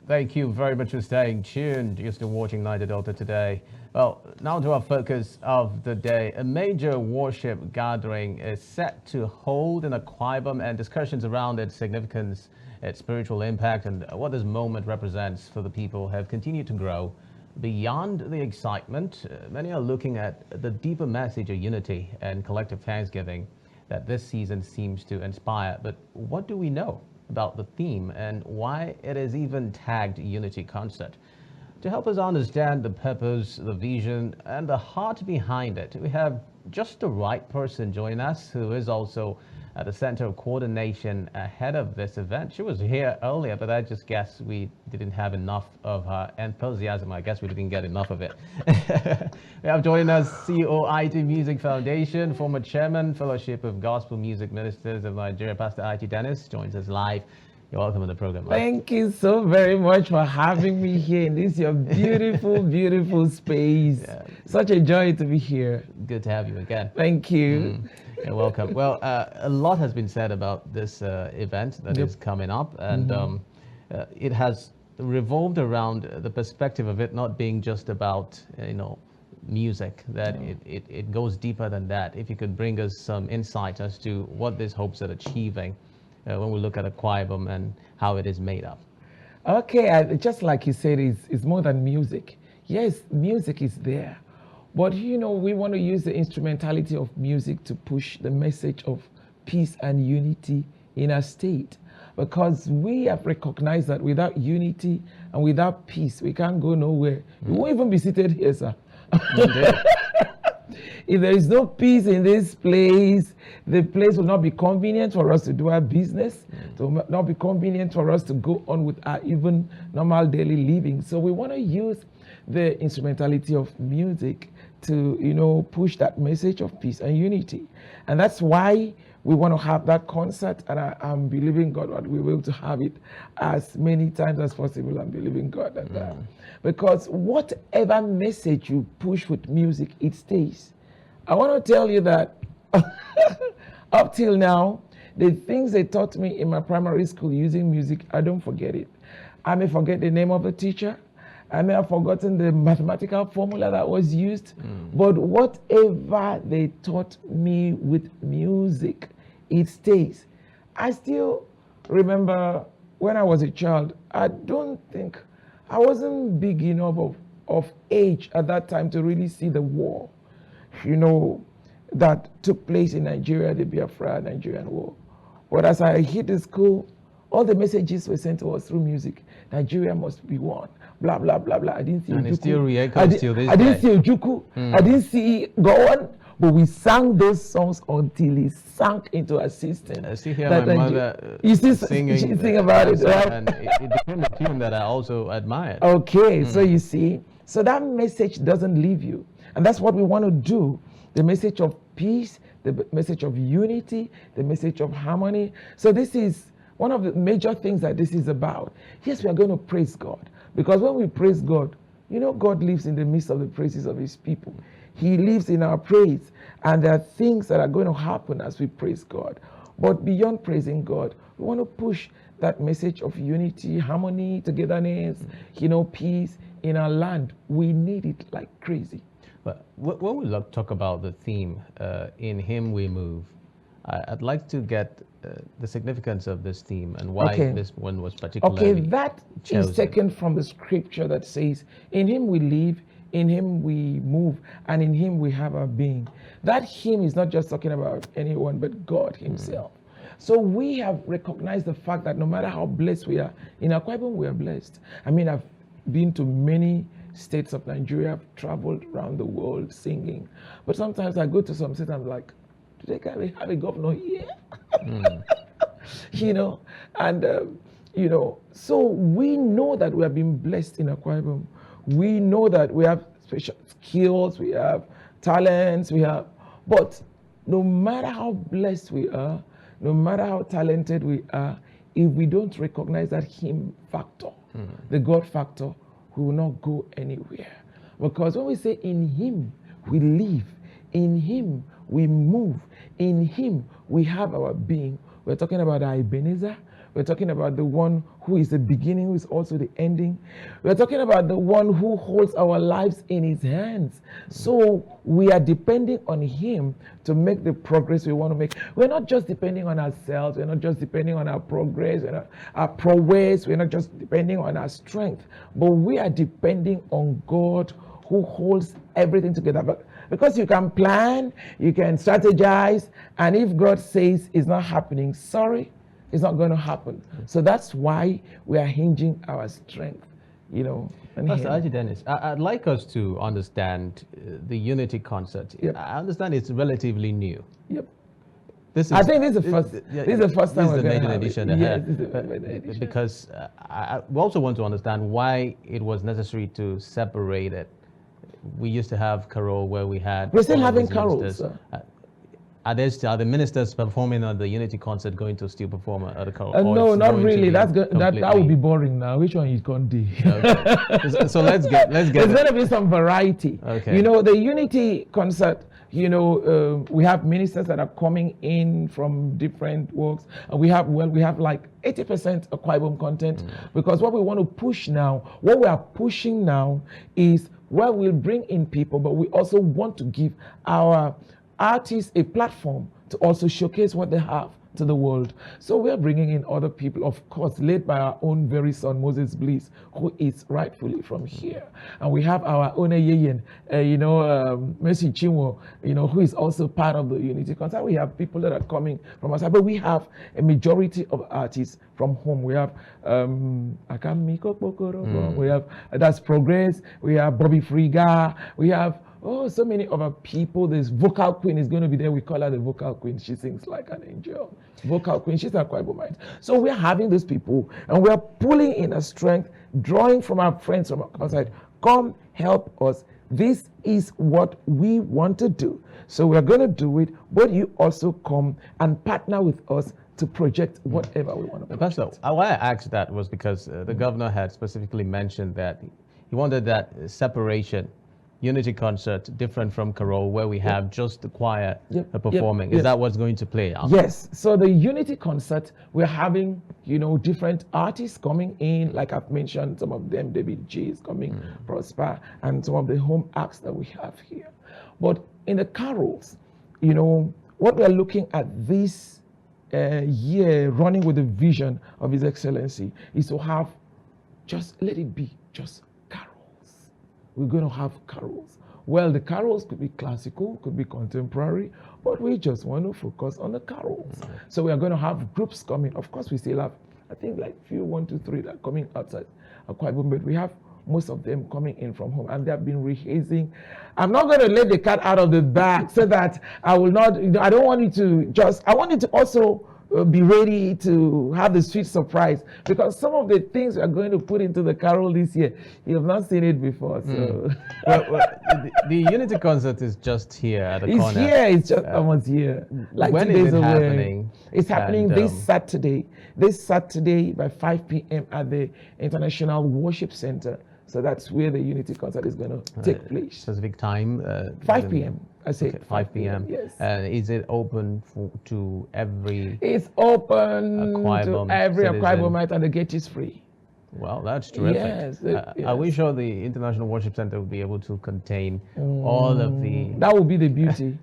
Thank you very much for staying tuned. You're still watching Niger Delta Today. Well, now to our focus of the day. A major worship gathering is set to hold in Akwa Ibom, and discussions around its significance, its spiritual impact, and what this moment represents for the people have continued to grow. Beyond the excitement, many are looking at the deeper message of unity and collective thanksgiving that this season seems to inspire. But what do we know about the theme and why it is even tagged Unity Concert? To help us understand the purpose, the vision, and the heart behind it, we have just the right person join us, who is also at the center of coordination ahead of this event. She was here earlier, but I just guess we didn't have enough of her enthusiasm. I guess we didn't get enough of it. We have joining us CEO Aity Music Foundation, former chairman, Fellowship of Gospel Music Ministers of Nigeria, Pastor Aity Dennis, joins us live. You're welcome to the program. Thank you so very much for having me here in this your beautiful, beautiful space. Yeah. Such a joy to be here. Good to have you again. Thank you. You're welcome. Well, a lot has been said about this event that is coming up, and it has revolved around the perspective of it not being just about, music, that it goes deeper than that. If you could bring us some insight as to what this hopes at achieving when we look at Akwa Ibom and how it is made up. Okay, just like you said, it's more than music. Yes, music is there. But we want to use the instrumentality of music to push the message of peace and unity in our state. Because we have recognized that without unity and without peace, we can't go nowhere. We won't even be seated here, sir. If there is no peace in this place, the place will not be convenient for us to do our business. It will not be convenient for us to go on with our even normal daily living. So we want to use the instrumentality of music to, push that message of peace and unity. And that's why we want to have that concert, and I'm believing God that we will to have it as many times as possible. I'm believing God that because whatever message you push with music, it stays. I want to tell you that up till now, the things they taught me in my primary school using music, I don't forget it. I may forget the name of the teacher. I may have forgotten the mathematical formula that was used. But whatever they taught me with music, it stays. I still remember when I was a child, I wasn't big enough of age at that time to really see the war, that took place in Nigeria, the Biafra Nigerian war. But as I hit the school, all the messages were sent to us through music. Nigeria must be one. Blah, blah, blah, blah. I didn't see and Ojuku. It still re-echoes till this day. I didn't see Ojuku. I didn't see Gowon. But we sang those songs until it sank into our system. I see here my mother singing about it, right? And it became a tune that I also admired. Okay, so you see, so that message doesn't leave you. And that's what we want to do. The message of peace, the message of unity, the message of harmony. So this is one of the major things that this is about. Yes, we are going to praise God. Because when we praise God, God lives in the midst of the praises of his people. He lives in our praise. And there are things that are going to happen as we praise God. But beyond praising God, we want to push that message of unity, harmony, togetherness, peace in our land. We need it like crazy. But when we talk about the theme, in him we move, I'd like to get the significance of this theme and why this one was particularly that chosen. Is taken from the scripture that says, in him we live, in him we move, and in him we have our being. That him is not just talking about anyone but God himself. So we have recognized the fact that no matter how blessed we are, in Akwa Ibom we are blessed. I mean, I've been to many states of Nigeria, I've traveled around the world singing. But sometimes I go to some states, I'm like, do they have a governor here? So we know that we have been blessed in Akwa Ibom. We know that we have special skills, we have talents, but no matter how blessed we are, no matter how talented we are, if we don't recognize that him factor, the God factor, we will not go anywhere. Because when we say in him we live, in him we move, in him we have our being, we're talking about our Ebenezer, We're talking about the one who is the beginning, who is also the ending. We're talking about the one who holds our lives in his hands. So we are depending on him to make the progress we want to make. We're not just depending on ourselves. We're not just depending on our progress, our prowess. We're not just depending on our strength, but we are depending on God who holds everything together. But because you can plan, you can strategize, and if God says it's not happening, sorry, it's not going to happen. So that's why we are hinging our strength, on Pastor him. Aity Dennis, I'd like us to understand the Unity Concert. Yep. I understand it's relatively new. Yep. I think this is the first. This is the first time this is we're the going to maiden have edition. it. Yes, this is the maiden edition. Because we also want to understand why it was necessary to separate it. We used to have carol where we had. We're still all of having these carols. ministers. Are the ministers performing at the Unity Concert going to still perform at the carol? No, not really. That's good. That would be boring now. Which one is going to do? Okay. So let's get. There's going to be some variety. Okay. The Unity Concert. We have ministers that are coming in from different works. We have like 80% Akwa Ibom content, because what we want to push now, what we are pushing now is where we'll bring in people, but we also want to give our artists a platform to also showcase what they have to the world. So we are bringing in other people, of course, led by our own very son, Moses Bliss, who is rightfully from here. And we have our own Yeyen, Mercy Chinwo, who is also part of the Unity Concert. We have people that are coming from outside, but we have a majority of artists from home. We have we have That's Progress, we have Bobby Friga, we have so many other people. This vocal queen is going to be there. We call her the vocal queen. She sings like an angel. Vocal queen. She's not quite mind. So we're having those people, and we're pulling in a strength, drawing from our friends from outside. Come help us. This is what we want to do. So we're going to do it, but you also come and partner with us to project whatever we want to project. Pastor, why I asked that was because the governor had specifically mentioned that he wanted that separation. Unity Concert, different from carol, where we have just the choir performing. Is that what's going to play out? Yes. So the Unity Concert, we're having, different artists coming in. Like I've mentioned, some of them, David G is coming, Prosper, and some of the home acts that we have here. But in the carols, what we're looking at this year, running with the vision of His Excellency, is to have let it be just we're going to have carols. Well, the carols could be classical, could be contemporary, but we just want to focus on the carols. So we are going to have groups coming. Of course, we still have, I think, like few 1, 2, 3 that are coming outside Akwa Ibom, but we have most of them coming in from home, and they have been rehearsing. I'm not going to let the cat out of the bag so that I will not, I don't want you to I want you to also be ready to have the sweet surprise, because some of the things we are going to put into the carol this year, you have not seen it before. So the Unity Concert is just here at the corner. It's here. It's just almost here. Like when 2 days is it away. happening? It's happening this Saturday. This Saturday by 5 p.m. at the International Worship Center. So that's where the Unity Concert is going to take place. Specific time? 5 p.m. I say 5 p.m. Yes. Is it open to every? It's open Akwa to Ibom every citizen? Akwa Ibomite, and the gate is free. Well, that's terrific. Yes, Are we sure the International Worship Center will be able to contain all of the? That will be the beauty.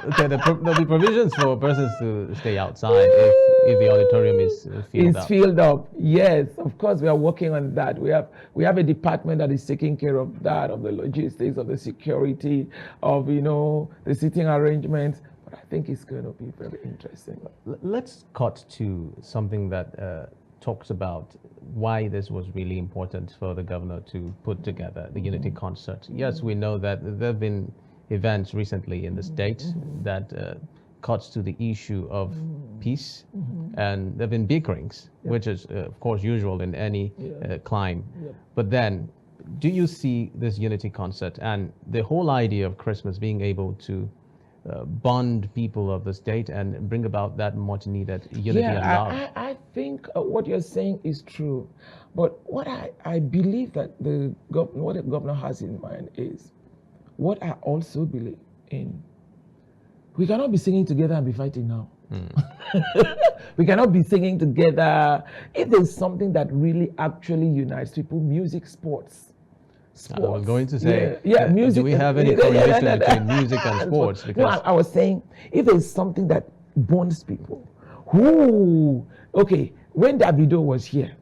Okay, there'll be provisions for persons to stay outside if the auditorium is filled up. It's filled up. Yes, of course, we are working on that. We have a department that is taking care of that, of the logistics, of the security, of the seating arrangements. But I think it's going to be very interesting. Let's cut to something that talks about why this was really important for the governor to put together the Unity Concert. Yes, we know that there have been events recently in the state that cuts to the issue of peace, and there have been bickerings, which is of course usual in any climb. But then, do you see this Unity Concert and the whole idea of Christmas being able to bond people of the state and bring about that much needed unity and love? I think what you're saying is true, but what I believe that what the governor has in mind is what I also believe in. We cannot be singing together and be fighting now. We cannot be singing together. If there's something that really actually unites people, music, sports. I was going to say, music. Do we have any correlation between music and sports? Because no, I was saying, if there's something that bonds people, okay, when Davido was here,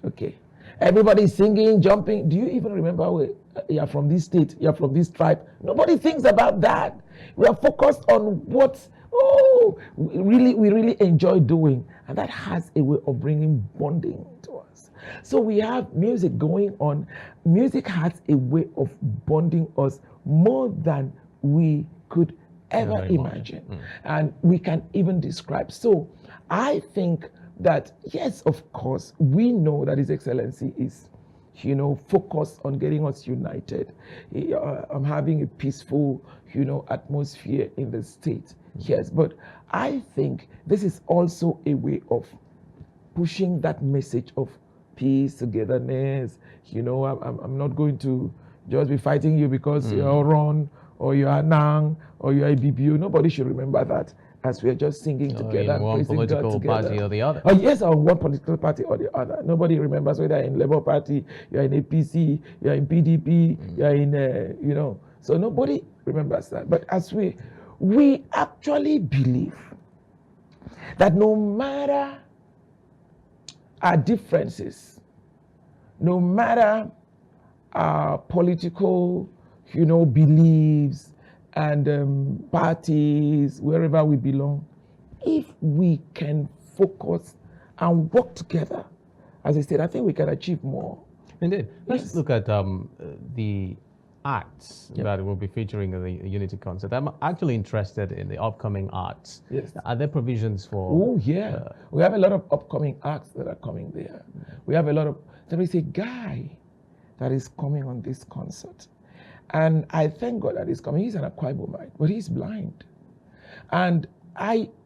okay, everybody's singing, jumping. Do you even remember you're from this state, you're from this tribe? Nobody thinks about that. We are focused on what we really enjoy doing, and that has a way of bringing bonding to us. So we have music going on. Music has a way of bonding us more than we could ever imagine, and we can even describe. So I think that, yes, of course, we know that His Excellency is, focused on getting us united. I'm having a peaceful, atmosphere in the state. Yes, but I think this is also a way of pushing that message of peace, togetherness. I'm not going to just be fighting you because you're Ron or you're Nang or you're a BBU. Nobody should remember that, as we are just singing together and one praising God political together. party or the other. Oh yes, on one political party or the other. Nobody remembers whether you're in Labour Party, you're in APC, you're in PDP, you're in, So nobody remembers that. But as we actually believe that no matter our differences, no matter our political, beliefs and parties, wherever we belong, if we can focus and work together, as I said, I think we can achieve more. Indeed. Let's look at the acts that will be featuring in the Unity Concert. I'm actually interested in the upcoming acts. Yes. Are there provisions for... Oh, yeah. We have a lot of upcoming acts that are coming there. We have a lot of... There is a guy that is coming on this concert. And I thank God that he's coming. He's an Akwa Ibomite, but he's blind. And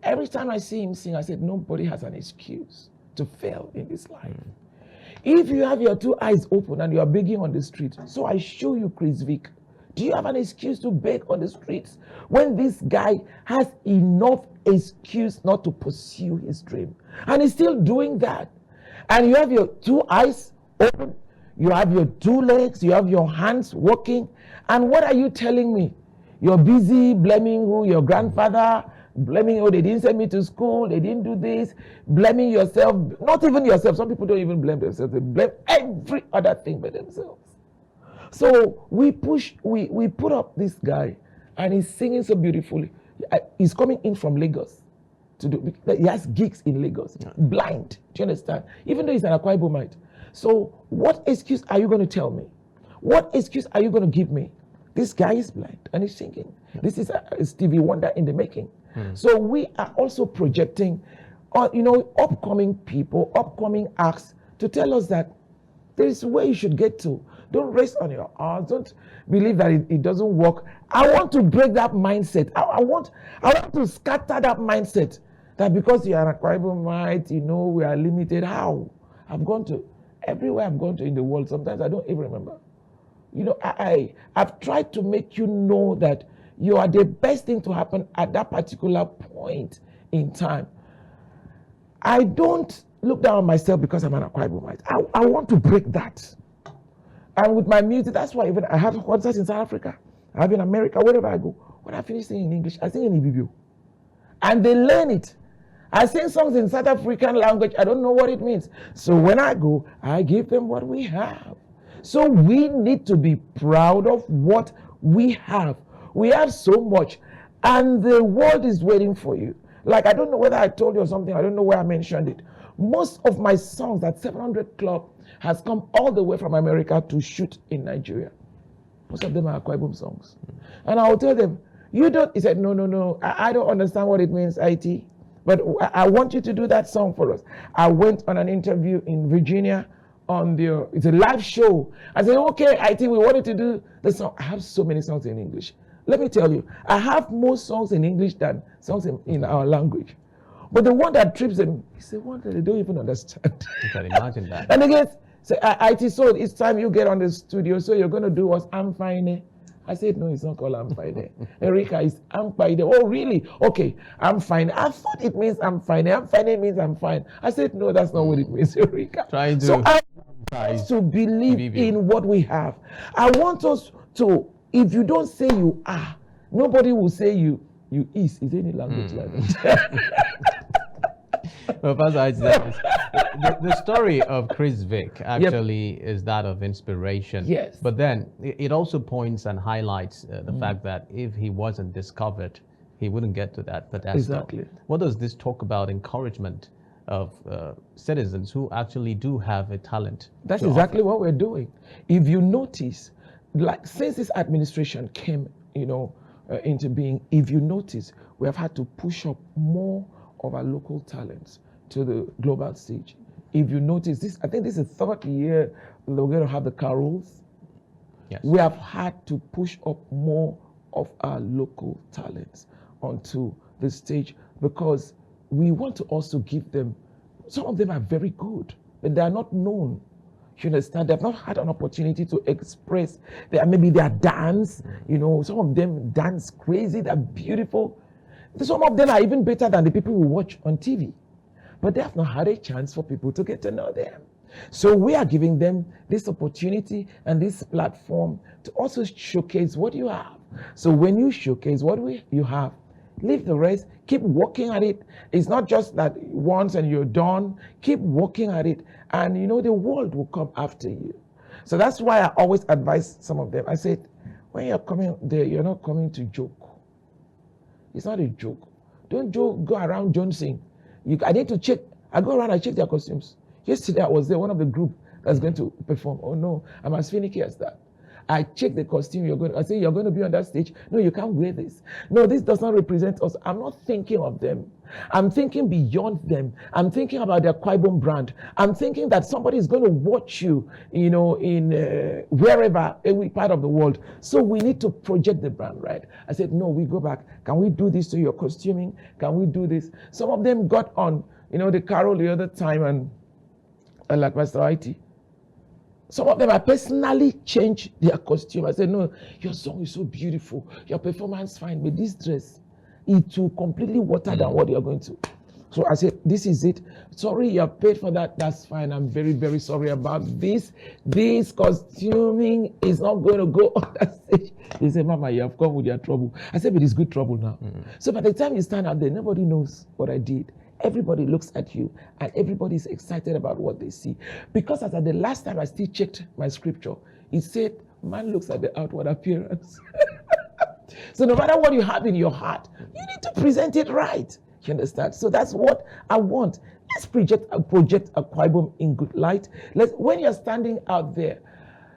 every time I see him sing, I said, nobody has an excuse to fail in this life. If you have your two eyes open and you are begging on the street, so I show you Chris Vick, do you have an excuse to beg on the streets when this guy has enough excuse not to pursue his dream? And he's still doing that. And you have your two eyes open, you have your two legs, you have your hands working. And what are you telling me? You're busy blaming who? Your grandfather, blaming, they didn't send me to school, they didn't do this, blaming yourself, not even yourself. Some people don't even blame themselves, they blame every other thing but themselves. So we put up this guy, and he's singing so beautifully. He's coming in from Lagos to do, he has gigs in Lagos, blind, do you understand? Even though he's an Akwa Ibomite. So what excuse are you going to tell me? What excuse are you going to give me? This guy is blind and he's singing. This is a Stevie Wonder in the making. So we are also projecting, upcoming people, upcoming acts to tell us that there is where you should get to. Don't rest on your arms. Don't believe that it doesn't work. I want to break that mindset. I want to scatter that mindset that because you are an Akwa Ibomite, we are limited. How? Everywhere I've gone to in the world, sometimes I don't even remember. I've tried to make you know that you are the best thing to happen at that particular point in time. I don't look down on myself because I'm an Akwa Ibomite. I want to break that. And with my music, that's why even I have concerts in South Africa. I have in America, wherever I go. When I finish singing in English, I sing in Ibibio. And they learn it. I sing songs in South African language. I don't know what it means. So when I go, I give them what we have. So we need to be proud of what we have. We have so much, and the world is waiting for you. Like, I don't know whether I told you or something. I don't know where I mentioned it. Most of my songs at 700 Club has come all the way from America to shoot in Nigeria. Most of them are Akwa Ibom songs. And I'll tell them, you don't, he said, no, I don't understand what it means, Aity, but I want you to do that song for us. I went on an interview in Virginia it's a live show. I said, okay, Aity, we wanted to do the song. I have so many songs in English. Let me tell you, I have more songs in English than songs in our language. But the one that trips them is the one that they don't even understand. You can imagine that. And again, say, Aity, so it's time you get on the studio, so you're going to do us, I'm fine. I said, no, it's not called I'm fine. Eureka is I'm fine. Oh, really? Okay, I'm fine. I thought it means I'm fine. I'm fine, it means I'm fine. I said, no, that's not what it means, Eureka. So I want us to believe in what we have. I want us to, if you don't say you are, nobody will say you is. Is there any language like that? Well, Pastor, the story of Chris Vick actually is that of inspiration. Yes. But then it also points and highlights the fact that if he wasn't discovered, he wouldn't get to that pedestal. Exactly. What does this talk about encouragement of citizens who actually do have a talent? That's exactly what we're doing. If you notice, like since this administration came, into being, if you notice, we have had to push up more of our local talents to the global stage. If you notice this, I think this is the third year that we're going to have the carols. Yes. We have had to push up more of our local talents onto the stage because we want to also give them, some of them are very good, but they are not known. You understand? They've not had an opportunity to express maybe their dance. Some of them dance crazy, they're beautiful. Some of them are even better than the people we watch on TV. But they have not had a chance for people to get to know them. So we are giving them this opportunity and this platform to also showcase what you have. So when you showcase what you have, leave the rest, keep working at it. It's not just that once and you're done. Keep working at it, and the world will come after you. So that's why I always advise some of them. I said, when you're coming there, you're not coming to joke. It's not a joke. Don't go around jonesing. I need to check. I go around, I check their costumes. Yesterday I was there, one of the group that's going to perform. Oh no, I'm as finicky as that. I check the costume I say, you're going to be on that stage. No, you can't wear this. No, this does not represent us. I'm not thinking of them. I'm thinking beyond them. I'm thinking about their Akwa Ibom brand. I'm thinking that somebody is going to watch you, in wherever, every part of the world. So we need to project the brand, right? I said, no, we go back. Can we do this to your costuming? Can we do this? Some of them got on, the carol the other time and like Pastor Aity. Some of them, I personally changed their costume. I said, no, your song is so beautiful. Your performance fine, but this dress, it will completely water down what you're going to. So I said, this is it. Sorry, you have paid for that. That's fine. I'm very, very sorry about this. This costuming is not going to go on that stage. He said, Mama, you have come with your trouble. I said, but it's good trouble now. So by the time you stand out there, nobody knows what I did. Everybody looks at you and everybody's excited about what they see. Because as at the last time I still checked my scripture, it said, man looks at the outward appearance. So no matter what you have in your heart, you need to present it right. You understand? So that's what I want. Let's project Akwa Ibom in good light. When you're standing out there,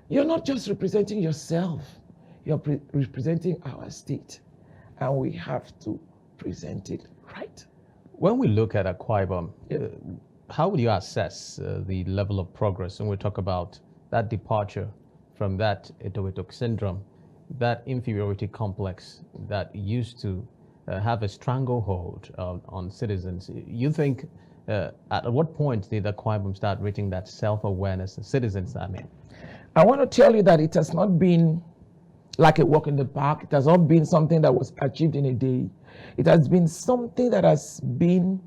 you're not just representing yourself, you're representing our state. And we have to present it right. When we look at Akwa Ibom, how would you assess the level of progress when we talk about that departure from that Etowetok syndrome, that inferiority complex that used to have a stranglehold on citizens? You think, at what point did Akwa Ibom start reaching that self-awareness, the citizens, I mean? I want to tell you that it has not been like a walk in the park. It has not been something that was achieved in a day. It has been something that has been,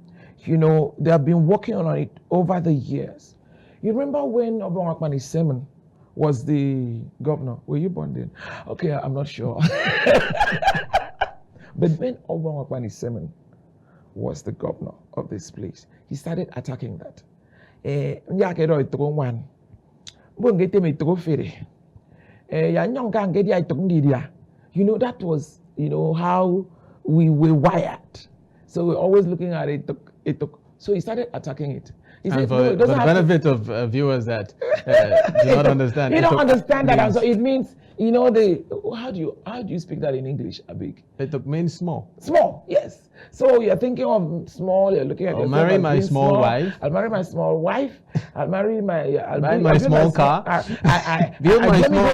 they have been working on it over the years. You remember when Obon Akwa was the governor? Were you born then? Okay, I'm not sure. But when Obon Akwa was the governor of this place, he started attacking that. That was, how we were wired. So we're always looking at it. So he started attacking it. He said, for the benefit of viewers that do not understand. You don't understand that. So it means, how do you speak that in English, Abig? It means small. Small, yes. So you're thinking of small, you're looking at I'll marry my small wife. I'll marry my small wife. I'll marry my small car. Build my small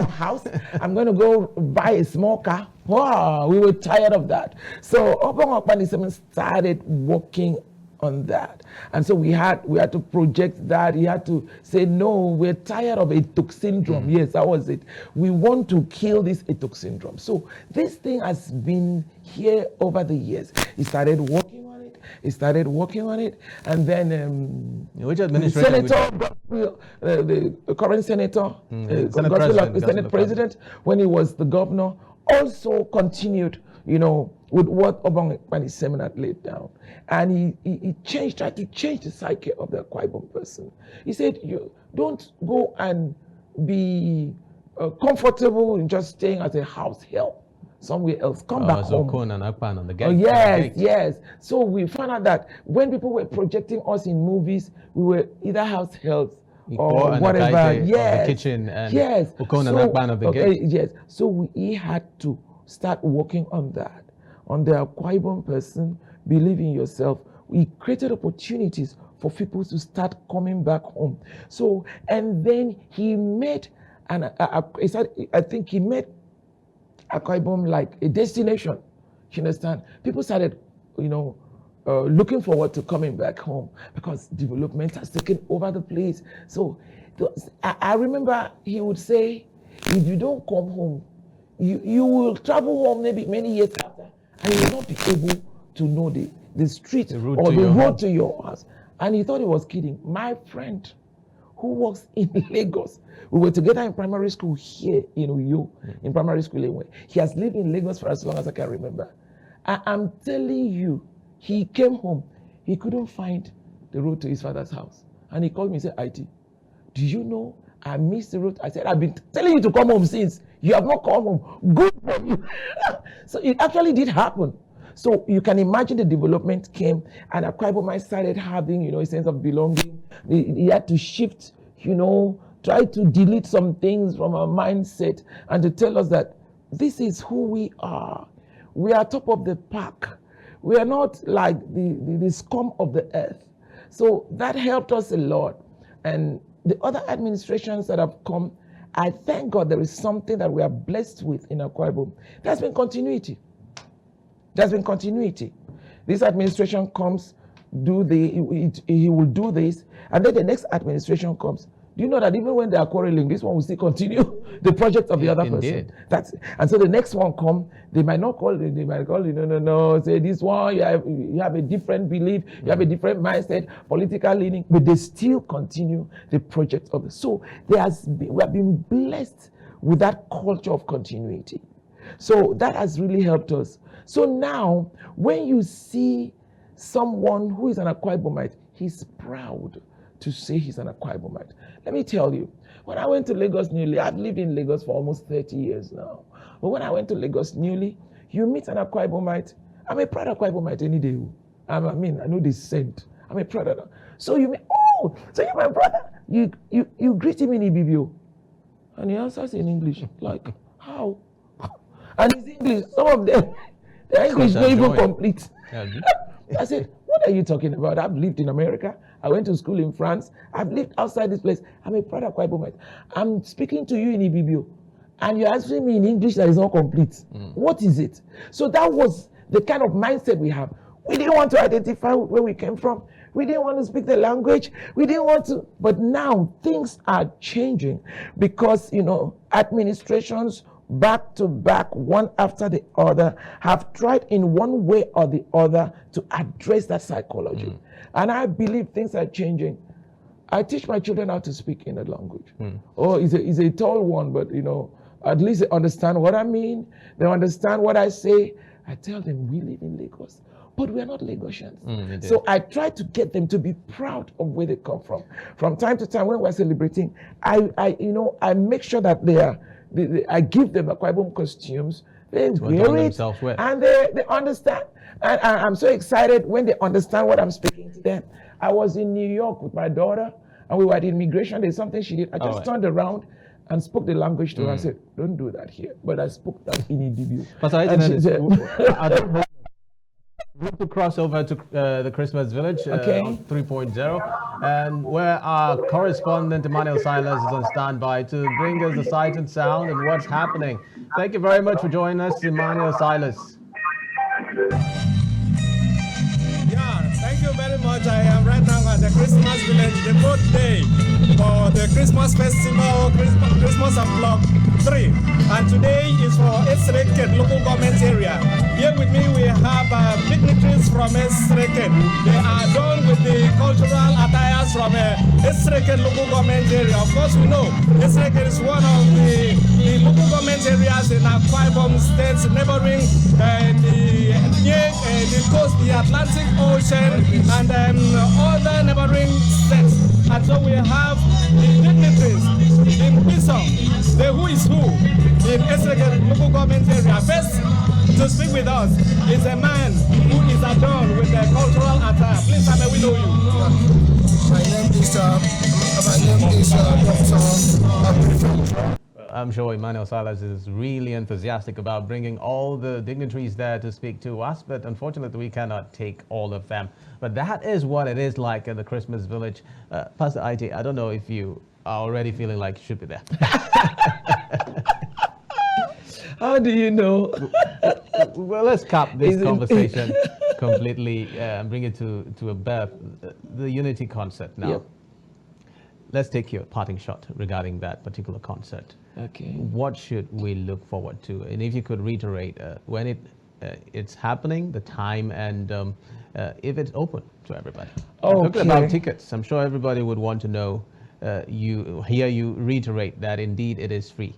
house. I'm going to go buy a small car. Wow, we were tired of that. So Obon Akwa started working on that. And so we had to project that. He had to say, no, we're tired of Etuk syndrome. Yes, that was it. We want to kill this Etuk syndrome. So this thing has been here over the years. He started working on it. And then which administration? The current senator, Senate president, when he was the governor, also continued, with what Obong Ekpani had laid down. And he tried to change the psyche of the Akwa Ibom person. He said, you don't go and be comfortable in just staying as a house help somewhere else. Come back home. On the gate. Oh, yes. So we found out that when people were projecting us in movies, we were either house helps or whatever. The kitchen and of the gate. Yes. So we had to start working on that. On the Akwa Ibom person, believe in yourself. We created opportunities for people to start coming back home. So, and then he made, I think he made Akwa Ibom like a destination. You understand? People started, looking forward to coming back home because development has taken over the place. So I remember he would say, if you don't come home, you will travel home maybe many years after, and you will not be able to know the street or the road to your house. And he thought he was kidding. My friend who works in Lagos, we were together in primary school here in Uyo, in primary school anyway. He has lived in Lagos for as long as I can remember. I'm telling you, he came home. He couldn't find the road to his father's house. And he called me and said, Aity, do you know I missed the road? I said, I've been telling you to come home since. You have not come home. Good for you. So it actually did happen. So you can imagine the development came, and Akwa Ibom started having, a sense of belonging. He had to shift, try to delete some things from our mindset and to tell us that this is who we are. We are top of the pack. We are not like the scum of the earth. So that helped us a lot. And the other administrations that have come, I thank God there is something that we are blessed with in Akwa Ibom. There's been continuity. This administration comes, he will do this, and then the next administration comes. Do you know that even when they are quarreling, this one will still continue the project of the other person? And so the next one come, they might not call it, they might call it, no, say this one, you have a different belief, you have a different mindset, political leaning, but they still continue the project of it. So we have been blessed with that culture of continuity. So that has really helped us. So now, when you see someone who is an Akwa Ibomite, he's proud to say he's an Akwa Ibomite. Let me tell you, when I went to Lagos newly, I've lived in Lagos for almost 30 years now. But when I went to Lagos newly, you meet an Akwa Ibomite. I'm a proud Akwa Ibomite any day. I know the scent. I'm a proud of that. So you meet, so you're my brother. You greet him in Ibibio. And he answers in English, like, how? And it's English. Some of them, their English is not even complete. I said, what are you talking about? I've lived in America. I went to school in France. I've lived outside this place. I'm a proud Akwa Ibomite. I'm speaking to you in Ibibio, and you're answering me in English that is not complete. What is it? So that was the kind of mindset we have. We didn't want to identify where we came from. We didn't want to speak the language. We didn't want to. But now things are changing because, administrations back to back, one after the other, have tried in one way or the other to address that psychology. And I believe things are changing. I teach my children how to speak in a language. It's a tall one, but at least they understand what I mean. They understand what I say. I tell them we live in Lagos, but we are not Lagosians. So I try to get them to be proud of where they come from. From time to time when we're celebrating, I make sure that I give them Akwa Ibom costumes. They wear it, and they understand. And I'm so excited when they understand what I'm speaking to them. I was in New York with my daughter, and we were at immigration. There's something she did. I just turned around and spoke the language to her. I said, don't do that here. But I spoke that in Idibio. Pastor Aity Dennis, I don't hope we have to cross over to the Christmas Village on 3.0, and where our correspondent Emmanuel Silas is on standby to bring us the sight and sound and what's happening. Thank you very much for joining us, Emmanuel Silas. Yeah, thank you very much. that I am right now at the Christmas village, the 4th day for the Christmas festival, Christmas of Block 3. And today is for Esreket local government area. Here with me we have dignitaries from Esreket. They are done with the cultural attires from Esreket local government area. Of course we know Esreket is one of the local government areas in Akwa Ibom State, neighboring near the coast, the Atlantic Ocean, and other neighboring states. And so we have the dignitaries in Bison, the who is who in Esreket local government area. First to speak with us is a man who is adorned with the cultural attire. Please, sir, may we know you? My name is Dr. I'm sure Emmanuel Salas is really enthusiastic about bringing all the dignitaries there to speak to us, but unfortunately we cannot take all of them. But that is what it is like in the Christmas village. Pastor Aity, I don't know if you are already feeling like you should be there. How do you know? Well, let's cap this conversation completely and bring it to a birth. The Unity Concert now. Yep. Let's take your parting shot regarding that particular concert. Okay. What should we look forward to? And if you could reiterate when it's happening, the time, and if it's open to everybody. Okay. Talking about tickets, I'm sure everybody would want to know, hear you reiterate that indeed it is free.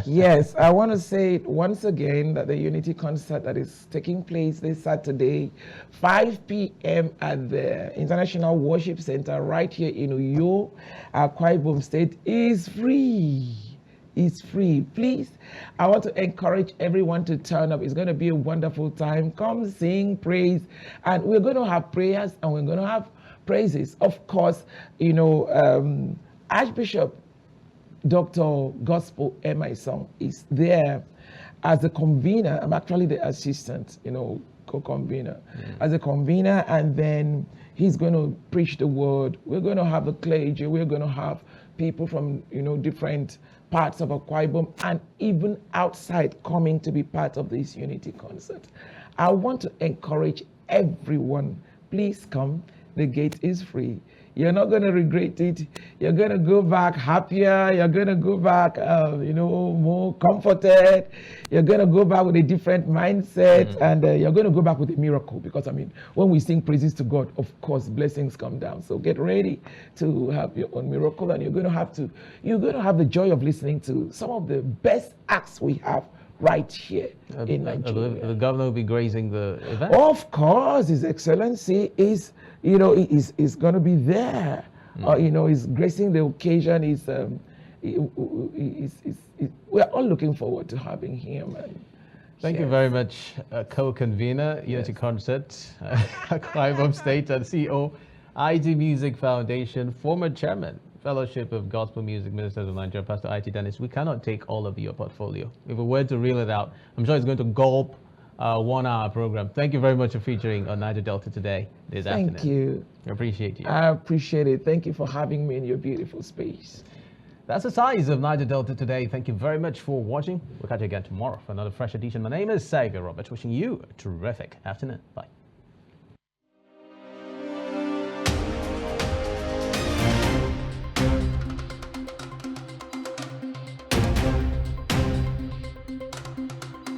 Yes, I want to say once again that the Unity Concert that is taking place this Saturday, 5 p.m. at the International Worship Center right here in Uyo, Akwa Ibom State, is free. It's free. Please, I want to encourage everyone to turn up. It's going to be a wonderful time. Come sing, praise, and we're going to have prayers and we're going to have praises. Of course, you know, Archbishop Dr. Gospel Emerson is there as a convener. I'm actually the assistant, you know, co-convener, as a convener, and then he's going to preach the word. We're going to have the clergy. We're going to have people from, you know, different parts of Akwa Ibom and even outside coming to be part of this Unity Concert. I want to encourage everyone, please come. The gate is free. You're not going to regret it. You're going to go back happier. You're going to go back, you know, more comforted. You're going to go back with a different mindset, and you're going to go back with a miracle. Because I mean, when we sing praises to God, of course, blessings come down. So get ready to have your own miracle, and you're going to have the joy of listening to some of the best acts we have right here in Nigeria. The governor will be gracing the event. Of course, His Excellency is, you know, is going to be there. You know, he's gracing the occasion. We're all looking forward to having him. And Thank you very much, co-convener, Unity Concert, Akwa Ibom State, and CEO, Aity Music Foundation, former chairman, Fellowship of Gospel Music Ministers of Nigeria, Pastor Aity Dennis. We cannot take all of your portfolio. If we were to reel it out, I'm sure it's going to gulp 1 hour program. Thank you very much for featuring on Niger Delta Today this afternoon. Thank you. I appreciate you. I appreciate it. Thank you for having me in your beautiful space. That's the size of Niger Delta Today. Thank you very much for watching. We'll catch you again tomorrow for another fresh edition. My name is Saiga Roberts, wishing you a terrific afternoon. Bye.